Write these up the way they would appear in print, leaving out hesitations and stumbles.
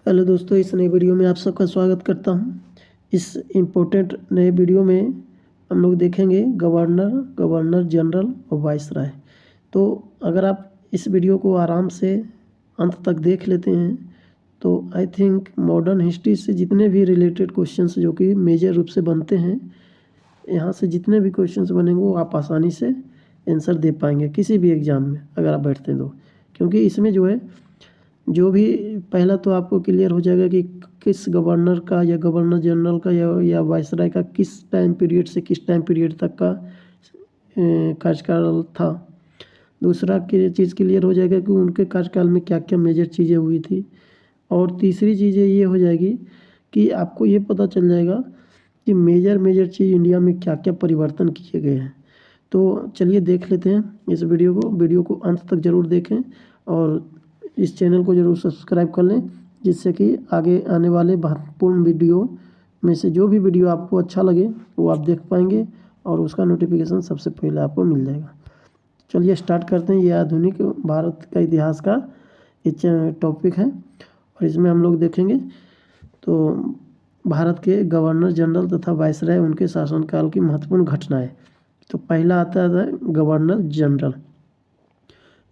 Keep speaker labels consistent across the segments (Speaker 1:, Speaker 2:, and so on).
Speaker 1: Hello दोस्तों, इस नए वीडियो में आप सबका स्वागत करता हूं। इस इम्पोर्टेंट नए वीडियो में हम लोग देखेंगे गवर्नर जनरल और वाइसराय। तो अगर आप इस वीडियो को आराम से अंत तक देख लेते हैं तो आई थिंक मॉडर्न हिस्ट्री से जितने भी रिलेटेड क्वेश्चंस जो कि मेजर रूप से बनते हैं, यहाँ से जितने भी क्वेश्चंस बनेंगे वो आप आसानी से आंसर दे पाएंगे किसी भी एग्ज़ाम में अगर आप बैठते हैं तो। क्योंकि इसमें जो भी पहला तो आपको क्लियर हो जाएगा कि किस गवर्नर का या गवर्नर जनरल का या वाइसराय का किस टाइम पीरियड से किस टाइम पीरियड तक का कार्यकाल था। दूसरा चीज़ क्लियर हो जाएगा कि उनके कार्यकाल में क्या क्या मेजर चीज़ें हुई थी। और तीसरी चीज़ें ये हो जाएगी कि आपको ये पता चल जाएगा कि मेजर चीज़ इंडिया में क्या क्या परिवर्तन किए गए हैं। तो चलिए देख लेते हैं इस वीडियो को अंत तक ज़रूर देखें और इस चैनल को ज़रूर सब्सक्राइब कर लें, जिससे कि आगे आने वाले महत्वपूर्ण वीडियो में से जो भी वीडियो आपको अच्छा लगे वो आप देख पाएंगे और उसका नोटिफिकेशन सबसे पहले आपको मिल जाएगा। चलिए स्टार्ट करते हैं। ये आधुनिक भारत का इतिहास का टॉपिक है और इसमें हम लोग देखेंगे तो भारत के गवर्नर जनरल तथा वाइसराय उनके शासनकाल की महत्वपूर्ण घटनाएं। तो पहला आता है गवर्नर जनरल।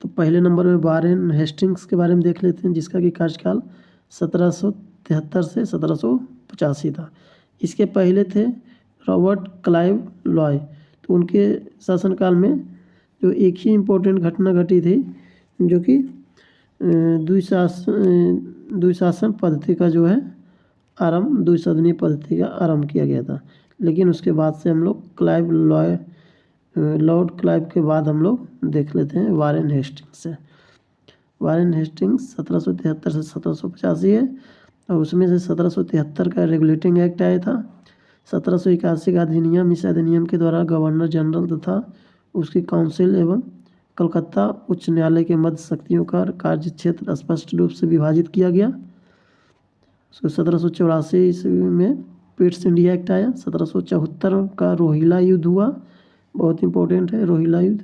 Speaker 1: तो पहले नंबर में वारेन हेस्टिंग्स के बारे में देख लेते हैं, जिसका कि कार्यकाल 1773 से 1785 था। इसके पहले थे रॉबर्ट क्लाइव लॉय। तो उनके शासनकाल में जो एक ही इम्पोर्टेंट घटना घटी थी, जो कि द्विशासन पद्धति का जो है द्विसदनीय पद्धति का आरंभ किया गया था। लेकिन उसके बाद से हम लोग लॉर्ड क्लाइव के बाद हम लोग देख लेते हैं वारेन हेस्टिंग्स से। वारेन हेस्टिंग्स 1773 से 1785 है और उसमें से 1773 का रेगुलेटिंग एक्ट आया था। 1781 का अधिनियम, इस अधिनियम के द्वारा गवर्नर जनरल तथा उसकी काउंसिल एवं कलकत्ता उच्च न्यायालय के मध्य शक्तियों का कार्य क्षेत्र स्पष्ट रूप से विभाजित किया गया। उसको 1784 ईस्वी में पिट्स इंडिया एक्ट आया। 1774 का रोहिला युद्ध हुआ, बहुत इंपॉर्टेंट है रोहिला युद्ध।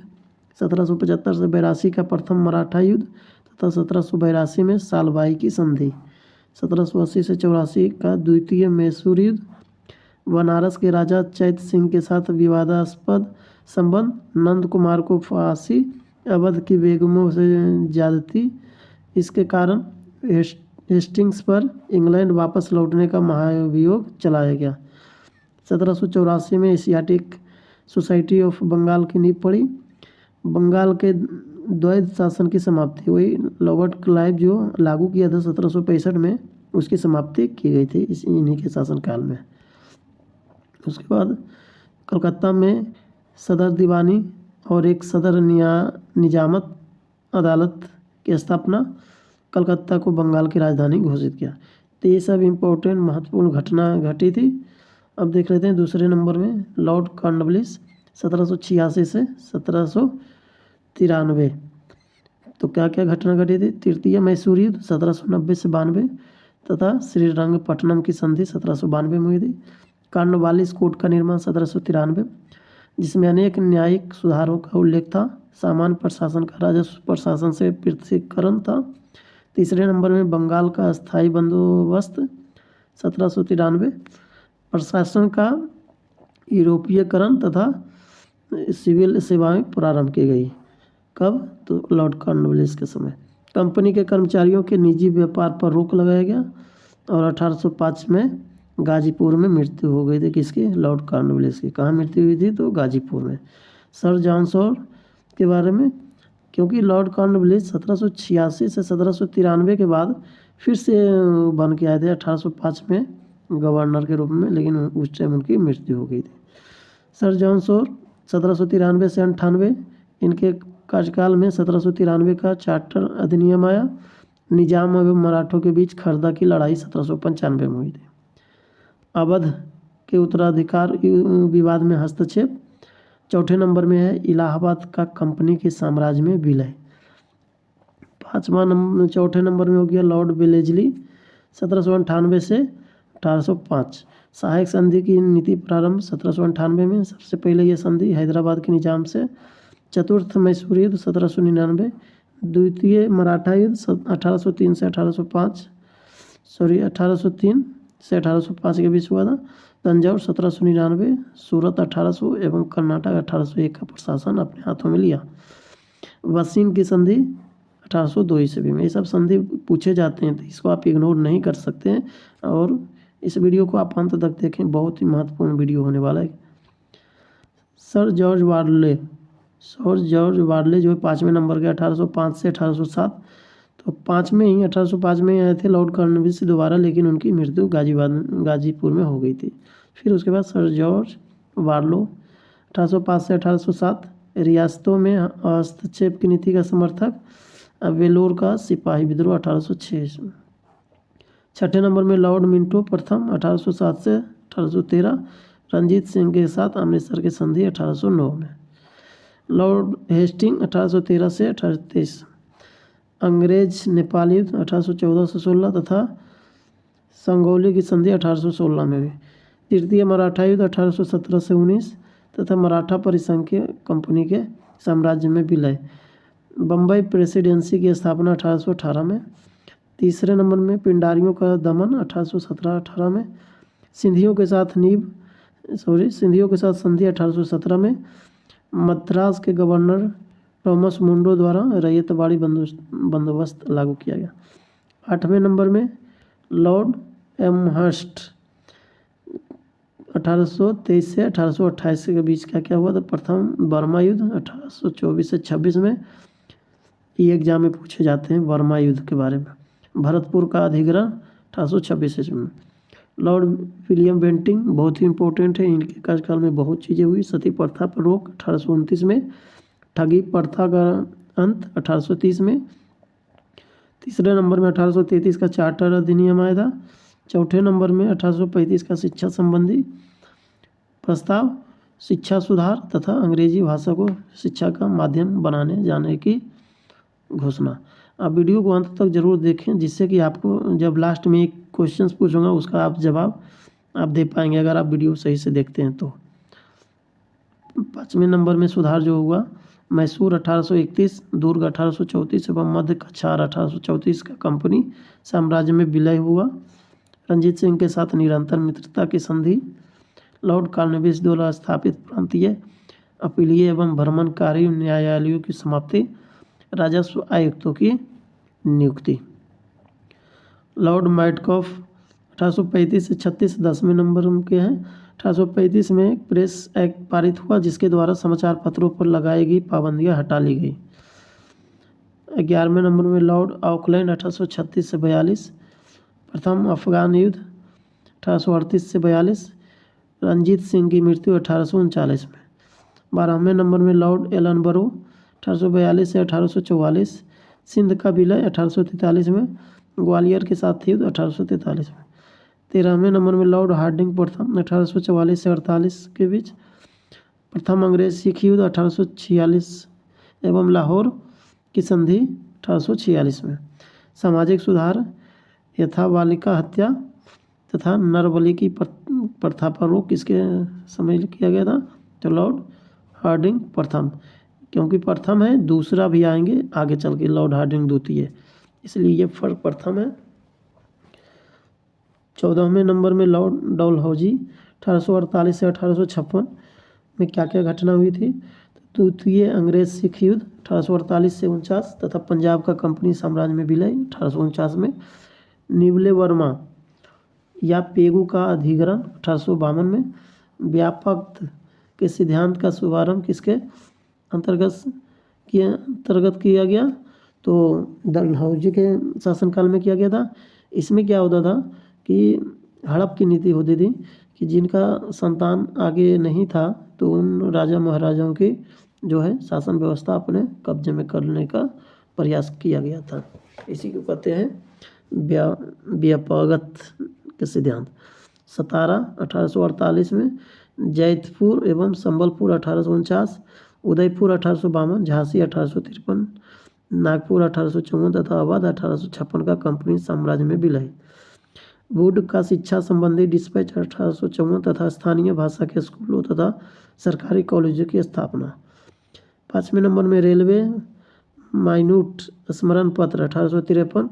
Speaker 1: 1775 से 82 का प्रथम मराठा युद्ध तथा 1782 में सालबाई की संधि। 1780 से 84 का द्वितीय मैसूर युद्ध। बनारस के राजा चैत सिंह के साथ विवादास्पद संबंध। नंद कुमार को फांसी, अवध की बेगमों से ज्यादती। इसके कारण हेस्टिंग्स पर इंग्लैंड वापस लौटने का महाभियोग चलाया गया। 1784 में एशियाटिक सोसाइटी ऑफ बंगाल की नींव पड़ी। बंगाल के द्वैध शासन की समाप्ति हुई। रॉबर्ट क्लाइव जो लागू किया था 1765 में, उसकी समाप्ति की गई थी इन्हीं के शासनकाल में। उसके बाद कलकत्ता में सदर दीवानी और एक सदर निजामत अदालत की स्थापना। कलकत्ता को बंगाल की राजधानी घोषित किया। तो ये सब इम्पोर्टेंट महत्वपूर्ण घटना घटी थी। अब देख लेते हैं दूसरे नंबर में लॉर्ड कॉर्नवालिस 1786 से 1793। तो क्या क्या घटना घटी थी? तृतीय मैसूर युद्ध 1790 से 92 तथा श्रीरंगपट्टनम की संधि 1792 में हुई थी। कॉर्नवालिस कोड का निर्माण 1793, जिसमें अनेक न्यायिक सुधारों का उल्लेख था। सामान्य प्रशासन का राजस्व प्रशासन से पृथक्करण था। तीसरे नंबर में बंगाल का अस्थायी बंदोबस्त 1793, प्रशासन का यूरोपीयकरण तथा सिविल सेवाएं प्रारंभ की गई। कब? तो लॉर्ड कॉर्नवालिस के समय। कंपनी के कर्मचारियों के निजी व्यापार पर रोक लगाया गया और 1805 में गाजीपुर में मृत्यु हो गई थी। किसकी? लॉर्ड कॉर्नवालिस की। कहाँ मृत्यु हुई थी? तो गाजीपुर में। सर जॉन सॉर के बारे में, क्योंकि लॉर्ड कॉर्नवालिस 1786 से 1793 के बाद फिर से बन के आए थे 1805 में गवर्नर के रूप में, लेकिन उस टाइम उनकी मृत्यु हो गई थी। सर जॉन सॉर 1793 से 98, इनके कार्यकाल में 1793 का चार्टर अधिनियम आया। निजाम एवं मराठों के बीच खरदा की लड़ाई 1795 में हुई थी। अवध के उत्तराधिकार विवाद में हस्तक्षेप। चौथे नंबर में है इलाहाबाद का कंपनी के साम्राज्य में विलय। चौथे नंबर में हो गया लॉर्ड वेलेस्ली 1798 से 1805। सहायक संधि की नीति प्रारंभ 1798 में। सबसे पहले ये संधि हैदराबाद के निजाम से। चतुर्थ मैसूर युद्ध 1799। द्वितीय मराठा युद्ध 1803 से 1805। 1803 से 1805 के बीच हुआ था। तंजौर 1799, सूरत 1800 एवं कर्नाटक 1801 का प्रशासन अपने हाथों में लिया। वसीम की संधि 1802 ईस्वी में। ये सब संधि पूछे जाते हैं तो इसको आप इग्नोर नहीं कर सकते हैं और इस वीडियो को आप अंत तक देखें, बहुत ही महत्वपूर्ण वीडियो होने वाला है। सर जॉर्ज वार्ले जो है 5वें नंबर के 1805 से 1807, तो 5 में ही 1805 में आए थे लॉर्ड कॉर्नवालिस से दोबारा, लेकिन उनकी मृत्यु गाजीपुर में हो गई थी। फिर उसके बाद सर जॉर्ज वार्लो 1805 से 1807 रियासतों में हस्तक्षेप की नीति का समर्थक। वेलोर का सिपाही विद्रोह 1806 में। 6ठे नंबर में लॉर्ड मिंटो प्रथम 1807 से 1813 रंजीत सिंह के साथ अमृतसर की संधि 1809 में। लॉर्ड हेस्टिंग 1813 से 1823। अंग्रेज नेपाल युद्ध 1814 से 16 तथा संगोली की संधि 1816 में हुई। तृतीय मराठा युद्ध 1817 से 19 तथा मराठा परिसंघीय कंपनी के साम्राज्य में विलय। बम्बई प्रेसिडेंसी की स्थापना 1818 में। तीसरे नंबर में पिंडारियों का दमन 1817-18 में। सिंधियों के साथ संधि 1817 में। मद्रास के गवर्नर थॉमस मुंडो द्वारा रैयतवाड़ी बंदोबस्त लागू किया गया। 8वें नंबर में लॉर्ड एमहर्स्ट 1823 से 1828 के बीच क्या हुआ था। प्रथम बर्मा युद्ध 1824 से 26 में। ये एग्जाम में पूछे जाते हैं बर्मा युद्ध के बारे में। भरतपुर का अधिग्रहण 1826 ईस्वी में। लॉर्ड विलियम बेंटिंग बहुत ही इंपॉर्टेंट है, इनके कार्यकाल में बहुत चीज़ें हुई। सती प्रथा पर रोक 1829 में। ठगी प्रथा का अंत 1830 में। तीसरे नंबर में 1833 का चार्टर अधिनियम आया था। चौथे नंबर में 1835 का शिक्षा संबंधी प्रस्ताव, शिक्षा सुधार तथा अंग्रेजी भाषा को शिक्षा का माध्यम बनाने जाने की घोषणा। आप वीडियो को अंत तक जरूर देखें, जिससे कि आपको जब लास्ट में एक क्वेश्चन पूछूंगा उसका आप जवाब आप दे पाएंगे अगर आप वीडियो सही से देखते हैं तो। 5वें नंबर में सुधार जो हुआ, मैसूर 1831, दुर्ग 1834 एवं मध्य कछार 1834 का कंपनी साम्राज्य में विलय हुआ। रंजीत सिंह के साथ निरंतर मित्रता की संधि। लॉर्ड कॉर्नवालिस द्वारा स्थापित प्रांतीय अपीलीय एवं भ्रमणकारी न्यायालयों की समाप्ति। राजस्व आयुक्तों की नियुक्ति। लॉर्ड मैडकॉफ 1835 से 36 10वें नंबर के हैं। 1835 में एक प्रेस एक्ट पारित हुआ जिसके द्वारा समाचार पत्रों पर लगाई गई पाबंदियां हटा ली गई। 11वें नंबर में लॉर्ड ऑकलैंड 1836 से 42। प्रथम अफगान युद्ध 1838 से 42। रंजीत सिंह की मृत्यु 1839 में। 12वें नंबर में लॉर्ड एलनबरो 1842 से 1844। सिंध का विलय 1843 में। ग्वालियर के साथ युद्ध 1843 में। 13वें नंबर में लॉर्ड हार्डिंग प्रथम 1844 से 48 के बीच। प्रथम अंग्रेज सिख युद्ध 1846 एवं लाहौर की संधि 1846 में। सामाजिक सुधार, यथा बालिका हत्या तथा नरबलि की प्रथा पर रोक किसके समय किया गया था, तो लॉर्ड हार्डिंग प्रथम, क्योंकि प्रथम है, दूसरा भी आएंगे आगे चल के, लॉर्ड हार्डिंग द्वितीय, इसलिए ये फर्क प्रथम है। 14वें नंबर में लॉर्ड डलहौजी 1848 से 1856 में क्या क्या घटना हुई थी। द्वितीय अंग्रेज सिख युद्ध 1848 से 49 तथा पंजाब का कंपनी साम्राज्य में विलय 1849 में। निवले वर्मा या पेगू का अधिग्रहण 1852 में। व्यापक के सिद्धांत का शुभारंभ किसके अंतर्गत किया गया, तो डलहौजी के शासनकाल में किया गया था। इसमें क्या होता था कि हड़प की नीति होती थी कि जिनका संतान आगे नहीं था तो उन राजा महाराजाओं की जो है शासन व्यवस्था अपने कब्जे में करने का प्रयास किया गया था। इसी को कहते हैं व्यापक के सिद्धांत। सतारा 1848 में। जैतपुर एवं संबलपुर 1849। उदयपुर 1852, झांसी 1853, नागपुर 1854 तथा अवध 1856 का कंपनी साम्राज्य में विलय। वुड का शिक्षा संबंधी डिस्पैच 1854 तथा स्थानीय भाषा के स्कूलों तथा सरकारी कॉलेजों की स्थापना। 5वें नंबर में रेलवे माइन्यूट स्मरण पत्र 1853।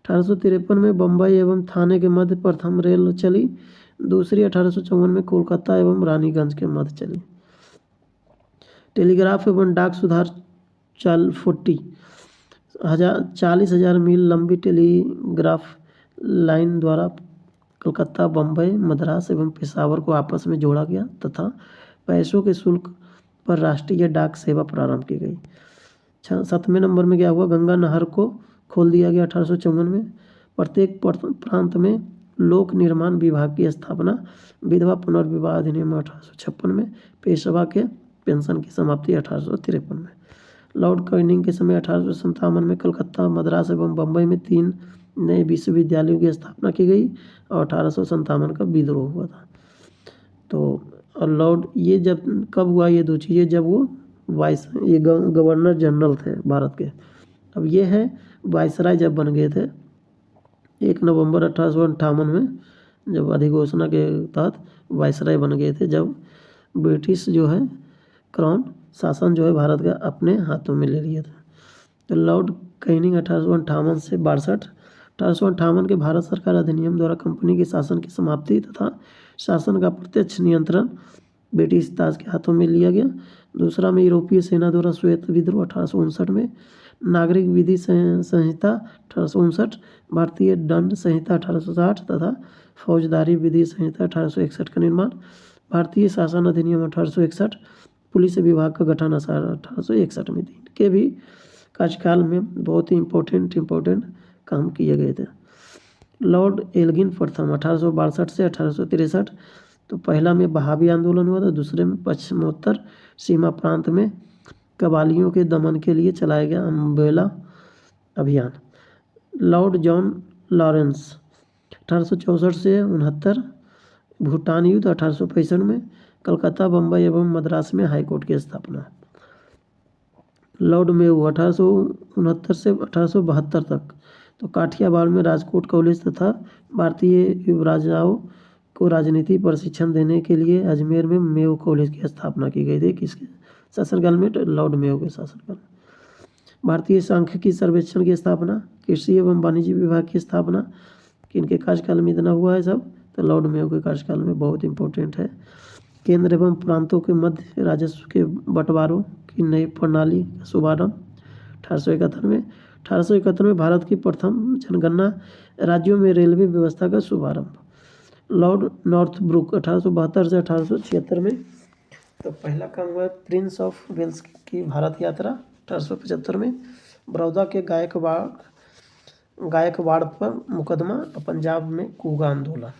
Speaker 1: 1853 में बम्बई एवं थाने के मध्य प्रथम रेल चली। दूसरी 1854 में कोलकाता एवं रानीगंज के मध्य चली। टेलीग्राफ एवं डाक सुधार 40,000 मील लंबी टेलीग्राफ लाइन द्वारा कलकत्ता, बम्बई, मद्रास एवं पेशावर को आपस में जोड़ा गया तथा पैसों के शुल्क पर राष्ट्रीय डाक सेवा प्रारंभ की गई। 7वें नंबर में क्या हुआ, गंगा नहर को खोल दिया गया 1854 में। प्रत्येक प्रांत में लोक निर्माण विभाग की स्थापना। विधवा पुनर्विवाह अधिनियम 1856 में। पेशवा के पेंशन की समाप्ति 1853 में। लॉर्ड कैनिंग के समय 1857 में कलकत्ता, मद्रास एवं बम्बई में 3 नए विश्वविद्यालयों की स्थापना की गई और 1857 का विद्रोह हुआ था। तो और लॉर्ड ये जब कब हुआ, ये दो चीज़ें जब वो ये गवर्नर जनरल थे भारत के। अब ये है वायसराय जब बन गए थे 1 नवंबर 1858 में, जब अधिघोषणा के तहत वायसराय बन गए थे, जब ब्रिटिश जो है क्राउन शासन जो है भारत का अपने हाथों में ले लिए थे। तो लॉर्ड कैनिंग 1858 से 62 1858 के भारत सरकार अधिनियम द्वारा कंपनी के शासन की समाप्ति तथा शासन का प्रत्यक्ष नियंत्रण ब्रिटिश ताज के हाथों में लिया गया। दूसरा में यूरोपीय सेना द्वारा श्वेत विद्रोह 1859 में। नागरिक विधि संहिता 1859, भारतीय दंड संहिता 1860 तथा फौजदारी विधि संहिता 1861 का निर्माण। भारतीय शासन अधिनियम 1861, पुलिस विभाग का गठन 1861 में थी। के भी कार्यकाल में बहुत ही इम्पोर्टेंट काम किए गए थे। लॉर्ड एल्गिन प्रथम 1862 से 1863, तो पहला में बहावी आंदोलन हुआ था। दूसरे में पश्चिमोत्तर सीमा प्रांत में कबालियों के दमन के लिए चलाया गया अम्ब्रेला अभियान। लॉर्ड जॉन लॉरेंस 1864 से 69, भूटान युद्ध 1865 में। कलकत्ता, बम्बई एवं मद्रास में हाईकोर्ट की स्थापना। लॉर्ड मेऊ 1869 से 1872 तक, तो काठियावाड़ में राजकोट कॉलेज तथा भारतीय युवराजाओं को राजनीति प्रशिक्षण देने के लिए अजमेर में मेयो कॉलेज की स्थापना की गई थी। किसके शासनकाल में? लॉर्ड मेयो के शासनकाल में। भारतीय सांख्यिकी सर्वेक्षण की स्थापना। कृषि एवं वाणिज्य विभाग की स्थापना किनके कार्यकाल में इतना हुआ है सब? तो लॉर्ड मेयो के कार्यकाल में। बहुत इंपॉर्टेंट है। केंद्र एवं प्रांतों के मध्य राजस्व के बंटवारों की नई प्रणाली का शुभारंभ 1871 में। 1871 में भारत की प्रथम जनगणना, राज्यों में रेलवे व्यवस्था का शुभारंभ। लॉर्ड नॉर्थब्रुक 1872 से 1876 में, तो पहला काम हुआ प्रिंस ऑफ वेल्स की भारत यात्रा 1875 में। बड़ौदा के गायकवाड़ पर मुकदमा, पंजाब में कूगा आंदोलन।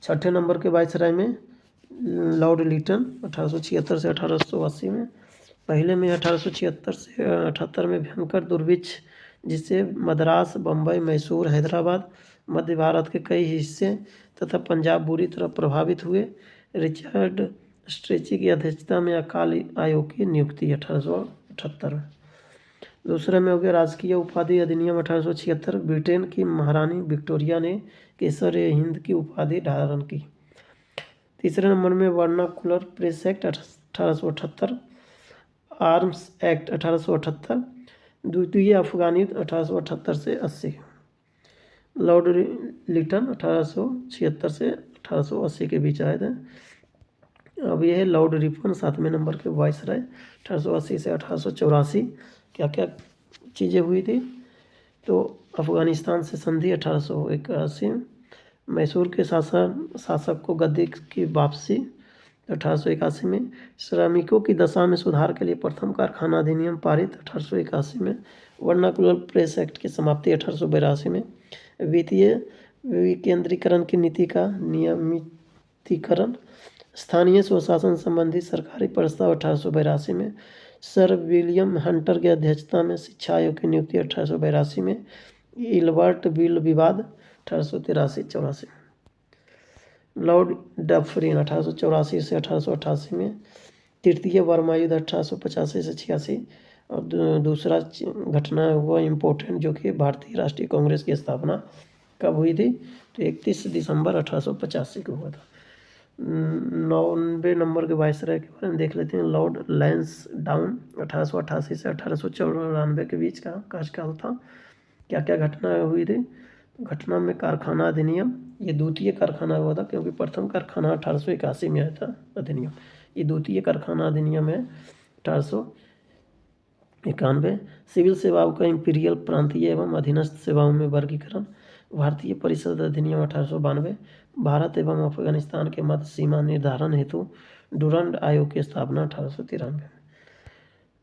Speaker 1: 6ठे नंबर के वायसराय में लॉर्ड लिटन 1876 से 1880 में। पहले में 1876 से 78 में भयंकर दुर्भिक्ष जिससे मद्रास, बम्बई, मैसूर, हैदराबाद, मध्य भारत के कई हिस्से तथा पंजाब बुरी तरह प्रभावित हुए। रिचर्ड स्ट्रेची की अध्यक्षता में अकाल आयोग की नियुक्ति 1878 में। दूसरे में हो गया राजकीय उपाधि अधिनियम 1876। ब्रिटेन की महारानी विक्टोरिया ने केसर हिंद की उपाधि धारण की। तीसरे नंबर में vernacular press act 1878, arms act 1878, द्वितीय अफगान युद्ध 1878 से 80। लॉर्ड लिटन 1876 से 1880 के बीच आए थे। अब यह है लॉर्ड रिपन 7वें नंबर के वायसराय 1880 से 1884। क्या क्या चीज़ें हुई थी? तो अफगानिस्तान से संधि 1881, मैसूर के शासक को गद्दी की वापसी 1881 में, श्रमिकों की दशा में सुधार के लिए प्रथम कारखाना अधिनियम पारित 1881 में, वर्नाकुलर प्रेस एक्ट की समाप्ति 1882 में, वित्तीय विकेंद्रीकरण की नीति का नियमितीकरण, स्थानीय स्वशासन संबंधी सरकारी प्रस्ताव 1882 में, सर विलियम हंटर की अध्यक्षता में शिक्षा आयोग की नियुक्ति 1882 में, इल्बर्ट बिल विवाद 1883-84, लॉर्ड डफरिन 1884 से 1888 में, तृतीय बर्मा युद्ध 1885 से 86, और दूसरा घटना हुआ इम्पोर्टेंट जो कि भारतीय राष्ट्रीय कांग्रेस की स्थापना कब हुई थी? तो 31 दिसंबर 1885 को हुआ था। 90 नंबर के वायसराय के बारे में देख लेते हैं। लॉर्ड लैंसडाउन 1888 से 1894 के बीच का कार्यकाल था। क्या क्या घटना हुई थी? घटना में कारखाना अधिनियम, ये द्वितीय कारखाना हुआ था, क्योंकि प्रथम कारखाना 1881 में आया था अधिनियम। ये द्वितीय कारखाना अधिनियम है 1891। सिविल सेवाओं का इंपीरियल, प्रांतीय एवं अधीनस्थ सेवाओं में वर्गीकरण। भारतीय परिषद अधिनियम 1892। भारत एवं अफगानिस्तान के मध्य सीमा निर्धारण हेतु डुरंड आयोग की स्थापना 1893।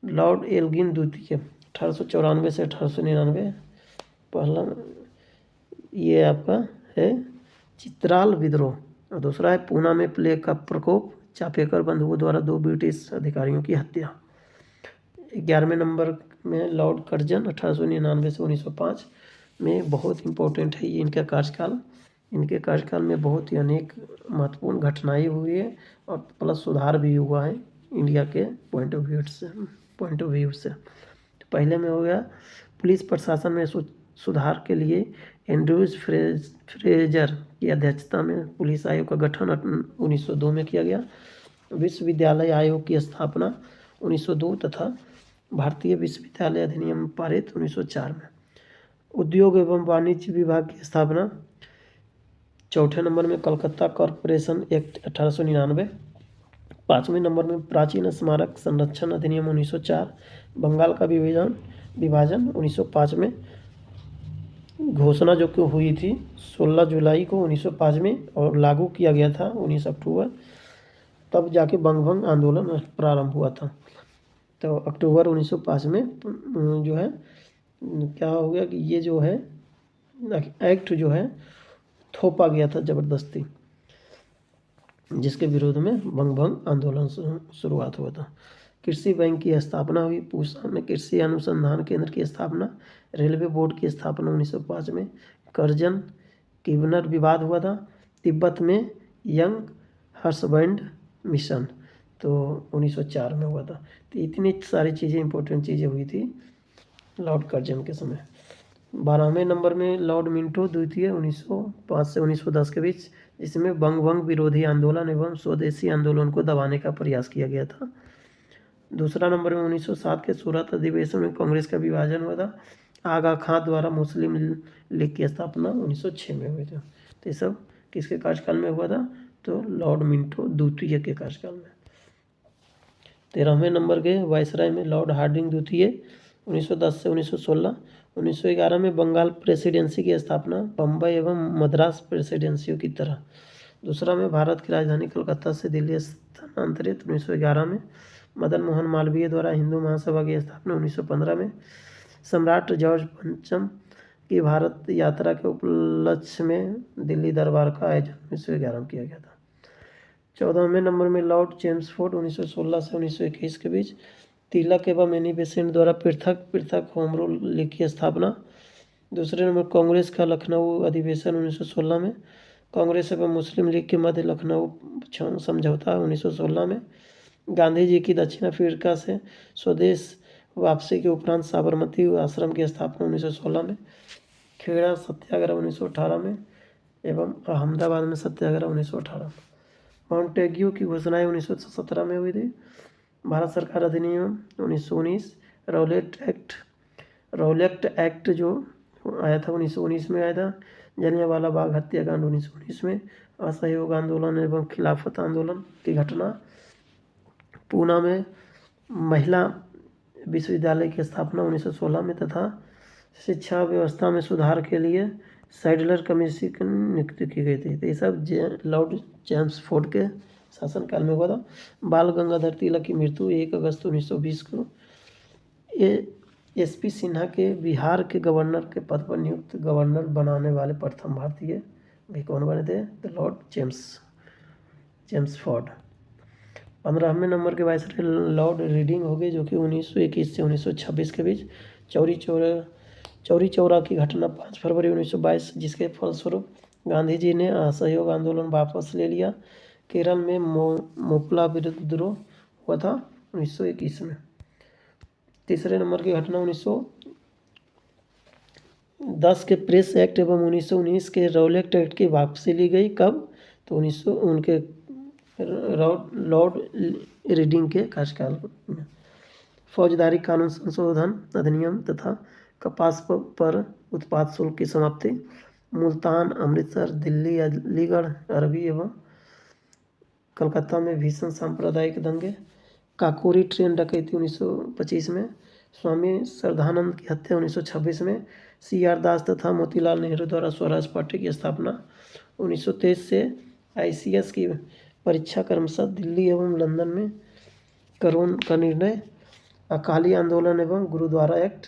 Speaker 1: लॉर्ड एल्गिन द्वितीय 1894 से 1899। पहला ये आपका है चित्राल विद्रोह, और दूसरा है पूना में प्लेग का प्रकोप, चापेकर बंधुओं द्वारा 2 ब्रिटिश अधिकारियों की हत्या। 11वें नंबर में लॉर्ड कर्जन 1899 से 1905 में, बहुत इंपॉर्टेंट है ये इनका कार्यकाल। इनके कार्यकाल में बहुत ही अनेक महत्वपूर्ण घटनाएं हुई है और प्लस सुधार भी हुआ है इंडिया के पॉइंट ऑफ व्यू से। तो पहले में हो गया पुलिस प्रशासन में सुधार के लिए एंड्रूज फ्रेजर की अध्यक्षता में पुलिस आयोग का गठन 1902 में किया गया। विश्वविद्यालय आयोग की स्थापना 1902 तथा भारतीय विश्वविद्यालय अधिनियम पारित 1904 में। उद्योग एवं वाणिज्य विभाग की स्थापना। चौथे नंबर में कलकत्ता कॉरपोरेशन एक्ट 1899। 5वें नंबर में प्राचीन स्मारक संरक्षण अधिनियम 1904। बंगाल का विभाजन 1905 में घोषणा जो कि हुई थी 16 जुलाई को 1905 में, और लागू किया गया था 19 अक्टूबर, तब जाके बंगभंग आंदोलन प्रारंभ हुआ था। तो अक्टूबर 1905 में जो है क्या हो गया कि ये जो है एक्ट जो है थोपा गया था ज़बरदस्ती, जिसके विरोध में बंगभंग आंदोलन शुरुआत हुआ था। कृषि बैंक की स्थापना हुई। पूसा में कृषि अनुसंधान केंद्र की स्थापना। रेलवे बोर्ड की स्थापना 1905 में। करजन किबनर विवाद हुआ था। तिब्बत में यंग हर्सबैंड मिशन तो 1904 में हुआ था। तो इतनी सारी चीज़ें इंपॉर्टेंट चीज़ें हुई थी लॉर्ड कर्जन के समय। 12वें नंबर में लॉर्ड मिंटो द्वितीय 1905 से 1910 के बीच, जिसमें बंगभंग विरोधी आंदोलन एवं स्वदेशी आंदोलन को दबाने का प्रयास किया गया था। दूसरा नंबर में 1907 के सूरत अधिवेशन में कांग्रेस का विभाजन हुआ था। आगा खां द्वारा मुस्लिम लीग की स्थापना 1906 में हुई थी। तो ये सब किसके कार्यकाल में हुआ था? तो लॉर्ड मिंटो द्वितीय के कार्यकाल में। 13वें नंबर के वायसराय में लॉर्ड हार्डिंग द्वितीय 1910 से 1916। 1911 में बंगाल प्रेसिडेंसी की स्थापना, बम्बई एवं मद्रास प्रेसिडेंसियों की तरह। दूसरा में भारत की राजधानी कलकत्ता से दिल्ली स्थानांतरित 1911 में। मदन मोहन मालवीय द्वारा हिंदू महासभा की स्थापना 1915 में। सम्राट जॉर्ज पंचम की भारत यात्रा के उपलक्ष्य में दिल्ली दरबार का आयोजन 1911 में किया गया था। 14वें नंबर में लॉर्ड चेम्सफोर्ड 1916 से 1921 के बीच। तिलक एवं एनी बेसेंट द्वारा पृथक होम रूल लीग की स्थापना। दूसरे नंबर कांग्रेस का लखनऊ अधिवेशन 1916 में। कांग्रेस एवं मुस्लिम लीग के मध्य लखनऊ समझौता 1916 में। गांधी जी की दक्षिण अफ्रीका से स्वदेश वापसी के उपरांत साबरमती आश्रम की स्थापना 1916 में। खेड़ा सत्याग्रह 1918 में एवं अहमदाबाद में सत्याग्रह 1918 में। मॉन्टेग्यू की घोषणाएं 1917 में हुई थी। भारत सरकार अधिनियम 1919। रौलेट एक्ट जो आया था 1919 में आया था। जलियांवाला बाग हत्याकांड 1919 में। असहयोग आंदोलन एवं खिलाफत आंदोलन की घटना। पूना में महिला विश्वविद्यालय की स्थापना 1916 में तथा शिक्षा व्यवस्था में सुधार के लिए सैडलर कमीशन की नियुक्ति की गई थी। तो ये सब लॉर्ड चेम्सफोर्ड के शासनकाल में हुआ था। बाल गंगाधर तिलक की मृत्यु 1 अगस्त 1920 को। एसपी सिन्हा के बिहार के गवर्नर के पद पर नियुक्त गवर्नर बनाने वाले प्रथम भारतीय भी कौन बने थे? तो लॉर्ड चेम्सफोर्ड। 15वें नंबर के वायसराय लॉर्ड रीडिंग हो गए, जो कि 1921 से 1926 के बीच। चौरी चौरा की घटना 5 फरवरी 1922, जिसके फलस्वरूप गांधी जी ने असहयोग आंदोलन वापस ले लिया। केरल में मोपला विद्रोह हुआ था 1921 में। तीसरे नंबर की घटना 1910 के प्रेस एक्ट एवं 1919 के रौलेट एक्ट की वापसी ली गई। कब? तो उनके लॉर्ड रीडिंग के कार्यकाल में। फौजदारी कानून संशोधन अधिनियम तथा कपास पर उत्पाद शुल्क की समाप्ति, मुल्तान, अमृतसर, दिल्ली, अलीगढ़, अरबी एवं कलकत्ता में भीषण सांप्रदायिक दंगे, काकोरी ट्रेन डकैती 1925 में, स्वामी श्रद्धानंद की हत्या 1926 में, CR दास तथा मोतीलाल नेहरू द्वारा स्वराज पार्टी की स्थापना 1923 से, ICS की परीक्षा क्रमशः दिल्ली एवं लंदन में करोन का निर्णय, अकाली आंदोलन एवं गुरुद्वारा एक्ट।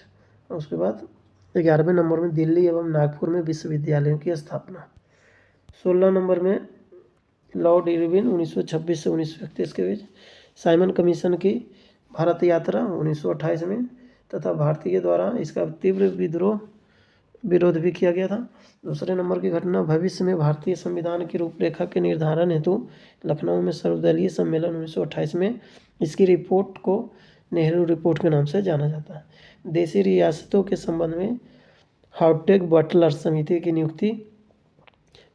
Speaker 1: उसके बाद 11वें नंबर में दिल्ली एवं नागपुर में विश्वविद्यालयों की स्थापना। 16 नंबर में लॉर्ड इरविन 1926 से 1931 के बीच, साइमन कमीशन की भारत यात्रा 1928 में तथा भारतीय द्वारा इसका तीव्र विरोध भी किया गया था। दूसरे नंबर की घटना, भविष्य में भारतीय संविधान की रूपरेखा के निर्धारण हेतु लखनऊ में सर्वदलीय सम्मेलन 1928 में, इसकी रिपोर्ट को नेहरू रिपोर्ट के नाम से जाना जाता है। देशी रियासतों के संबंध में हाउटेग बटलर समिति की नियुक्ति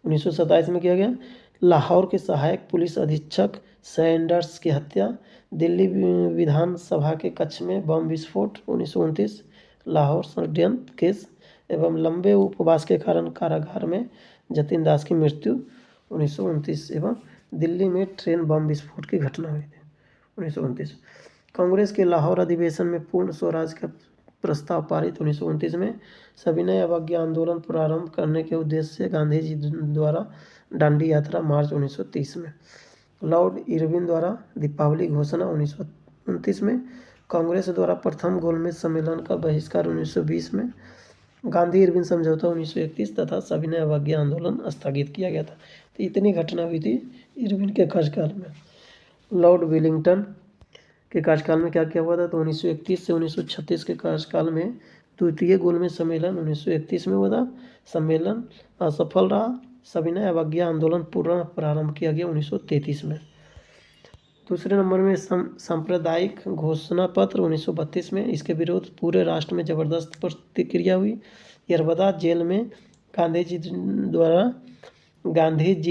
Speaker 1: 1927 में किया गया। लाहौर के सहायक पुलिस अधीक्षक सैंडर्स की हत्या, दिल्ली विधानसभा के कक्ष में बम विस्फोट 1929, लाहौर षड्यंत्र केस एवं लंबे उपवास के कारण कारागार में जतिन दास की मृत्यु 1929 एवं दिल्ली में ट्रेन बम विस्फोट की घटना हुई थी 1929। कांग्रेस के लाहौर अधिवेशन में पूर्ण स्वराज का प्रस्ताव पारित 1929 में, सविनय अवज्ञा आंदोलन प्रारंभ करने के उद्देश्य से गांधी जी द्वारा दांडी यात्रा मार्च 1930 में, लॉर्ड इरविन द्वारा दीपावली घोषणा 1929 में, कांग्रेस द्वारा प्रथम गोलमेज सम्मेलन का बहिष्कार 1920 में, गांधी इरविन समझौता 1931 तथा सविनय अवज्ञा आंदोलन स्थगित किया गया था। तो इतनी घटना हुई थी इरविन के कार्यकाल में। लॉर्ड विलिंगटन के कार्यकाल में क्या क्या हुआ था, तो 1931 से 1936 के कार्यकाल में द्वितीय गोलमेज सम्मेलन 1931 में हुआ था। सम्मेलन असफल रहा। सविनय अवज्ञा आंदोलन पुनः प्रारंभ किया गया 1933 में। दूसरे नंबर में सांप्रदायिक घोषणा पत्र 1932 में, इसके विरोध पूरे राष्ट्र में जबरदस्त प्रतिक्रिया हुई। यरबदा जेल में गांधी जी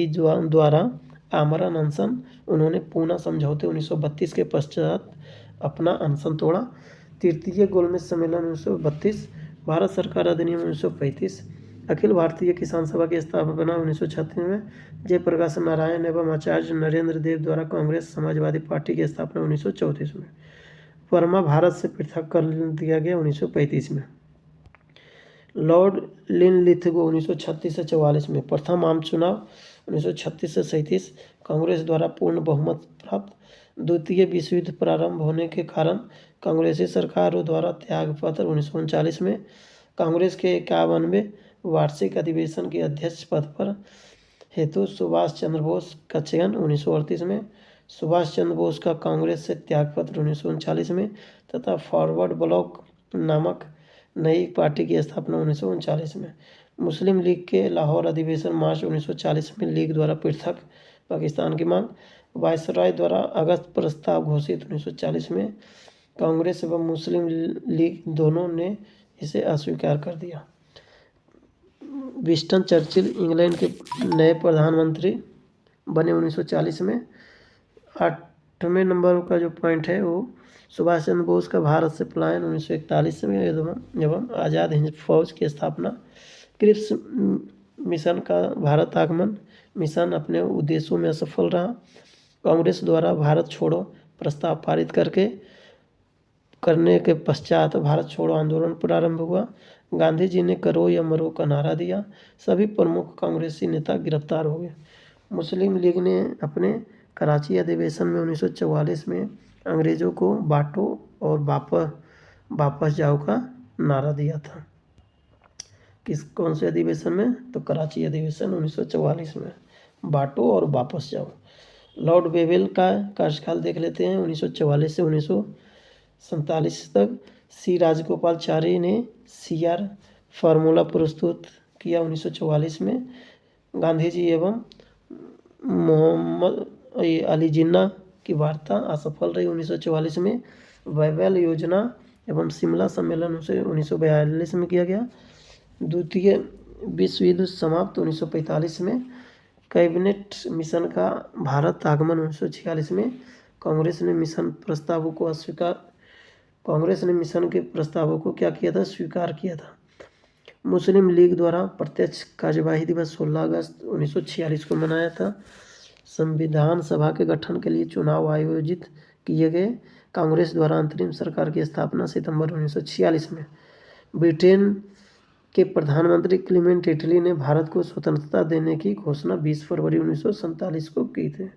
Speaker 1: द्वारा आमरण अनशन, उन्होंने पूना समझौते 1932 के पश्चात अपना अनशन तोड़ा। तृतीय गोलमेज सम्मेलन 1932, भारत सरकार अधिनियम 1935, अखिल भारतीय किसान सभा की स्थापना 1936 में, जयप्रकाश नारायण एवं आचार्य नरेंद्र देव द्वारा कांग्रेस समाजवादी पार्टी की स्थापना 1934 में, वर्मा भारत से पृथक कर दिया गया 1935 में। लॉर्ड लिनलिथगो 1936 से 44 में, प्रथम आम चुनाव 1936 से 37, कांग्रेस द्वारा पूर्ण बहुमत प्राप्त। द्वितीय विश्व युद्ध प्रारंभ होने के कारण कांग्रेसी सरकारों द्वारा त्यागपत्र 1939 में, कांग्रेस के 51वें वार्षिक अधिवेशन के अध्यक्ष पद पर हेतु सुभाष चंद्र बोस का चयन 1938 में, सुभाष चंद्र बोस का कांग्रेस से त्यागपत्र 1939 में तथा फॉरवर्ड ब्लॉक नामक नई पार्टी की स्थापना 1939 में। मुस्लिम लीग के लाहौर अधिवेशन मार्च 1940 में, लीग द्वारा पृथक पाकिस्तान की मांग, वायसराय द्वारा अगस्त प्रस्ताव घोषित 1940 में, कांग्रेस एवं मुस्लिम लीग दोनों ने इसे अस्वीकार कर दिया। विंस्टन चर्चिल इंग्लैंड के नए प्रधानमंत्री बने 1940 में। 8वें नंबर का जो पॉइंट है वो सुभाष चंद्र बोस का भारत से पलायन 1941 में एवं आज़ाद हिंद फौज की स्थापना। क्रिप्स मिशन का भारत आगमन मिशन अपने उद्देश्यों में असफल रहा। कांग्रेस द्वारा भारत छोड़ो प्रस्ताव पारित करने के पश्चात भारत छोड़ो आंदोलन प्रारंभ हुआ। गांधी जी ने करो या मरो का नारा दिया। सभी प्रमुख कांग्रेसी नेता गिरफ्तार हो गए। मुस्लिम लीग ने अपने कराची अधिवेशन में 1944 में अंग्रेज़ों को बांटो और वापस जाओ का नारा दिया था। कौन से अधिवेशन में, तो कराची अधिवेशन 1944 में, बांटो और वापस जाओ। लॉर्ड वेवेल का कार्यकाल देख लेते हैं 1944 से 1947 तक। सी राजगोपालाचारी ने CR फार्मूला प्रस्तुत किया 1944 में। गांधी जी एवं मोहम्मद अली जिन्ना की वार्ता असफल रही 1944 में। वेवेल योजना एवं शिमला सम्मेलन 1942 में किया गया। द्वितीय विश्व युद्ध समाप्त 1945 में। कैबिनेट मिशन का भारत आगमन 1946 में। कांग्रेस ने मिशन प्रस्तावों को कांग्रेस ने मिशन के प्रस्तावों को क्या किया था, स्वीकार किया था। मुस्लिम लीग द्वारा प्रत्यक्ष कार्यवाही दिवस 16 अगस्त 1946 को मनाया था। संविधान सभा के गठन के लिए चुनाव आयोजित किए गए। कांग्रेस द्वारा अंतरिम सरकार की स्थापना सितंबर 1946 में। ब्रिटेन के प्रधानमंत्री क्लीमेंट एटली ने भारत को स्वतंत्रता देने की घोषणा 20 फरवरी 1947 को की थी।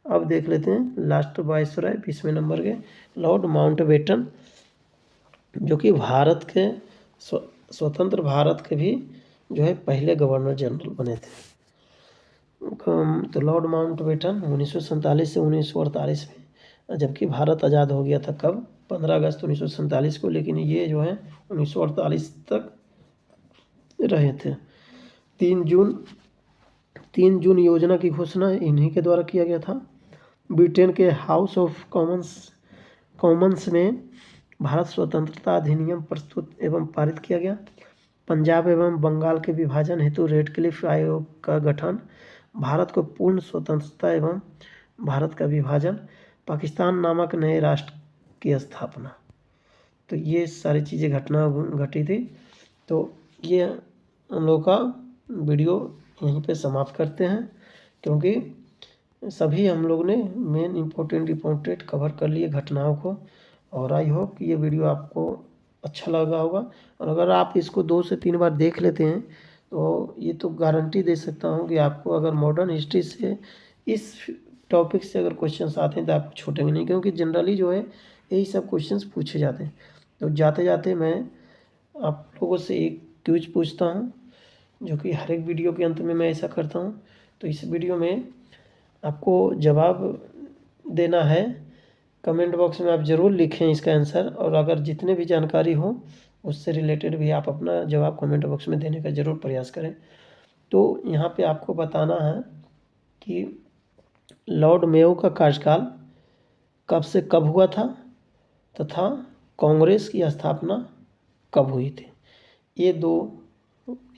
Speaker 1: अब देख लेते हैं लास्ट वायसराय 20वें नंबर के लॉर्ड माउंटबेटन, जो कि भारत के स्वतंत्र भारत के भी जो है पहले गवर्नर जनरल बने थे। तो लॉर्ड माउंटबेटन 1947 से 1948 में, जबकि भारत आज़ाद हो गया था कब, 15 अगस्त 1947 को, लेकिन ये जो है 1948 तक रहे थे। 3 जून योजना की घोषणा इन्हीं के द्वारा किया गया था। ब्रिटेन के हाउस ऑफ कॉमन्स में भारत स्वतंत्रता अधिनियम प्रस्तुत एवं पारित किया गया। पंजाब एवं बंगाल के विभाजन हेतु रेडक्लिफ आयोग का गठन। भारत को पूर्ण स्वतंत्रता एवं भारत का विभाजन। पाकिस्तान नामक नए राष्ट्र की स्थापना। तो ये सारी चीज़ें घटना घटी थी। तो ये हम लोग का वीडियो यहीं पे समाप्त करते हैं, क्योंकि सभी हम लोग ने मेन इम्पोर्टेंट कवर कर लिए घटनाओं को। और आई होप कि ये वीडियो आपको अच्छा लगा होगा। और अगर आप इसको 2 से 3 बार देख लेते हैं तो ये तो गारंटी दे सकता हूँ कि आपको अगर मॉडर्न हिस्ट्री से इस टॉपिक से अगर क्वेश्चंस आते हैं तो आपको छूटेंगे नहीं, क्योंकि जनरली जो है यही सब क्वेश्चंस पूछे जाते हैं। तो जाते जाते मैं आप लोगों से एक क्विज पूछता हूँ, जो कि हर एक वीडियो के अंत में मैं ऐसा करता हूँ। तो इस वीडियो में आपको जवाब देना है। कमेंट बॉक्स में आप ज़रूर लिखें इसका आंसर, और अगर जितने भी जानकारी हो उससे रिलेटेड भी आप अपना जवाब कमेंट बॉक्स में देने का ज़रूर प्रयास करें। तो यहाँ पे आपको बताना है कि लॉर्ड मेयो का कार्यकाल कब से कब हुआ था तथा कांग्रेस की स्थापना कब हुई थी। ये 2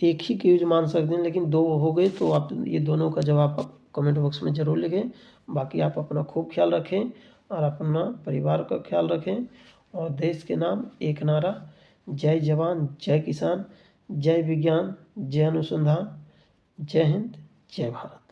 Speaker 1: एक ही क्विज मान सकते हैं, लेकिन 2 हो गए तो आप ये दोनों का जवाब आप कमेंट बॉक्स में ज़रूर लिखें। बाकी आप अपना खूब ख्याल रखें और अपना परिवार का ख्याल रखें। और देश के नाम एक नारा, जय जवान जय किसान, जय विज्ञान जय अनुसंधान, जय हिंद जय भारत।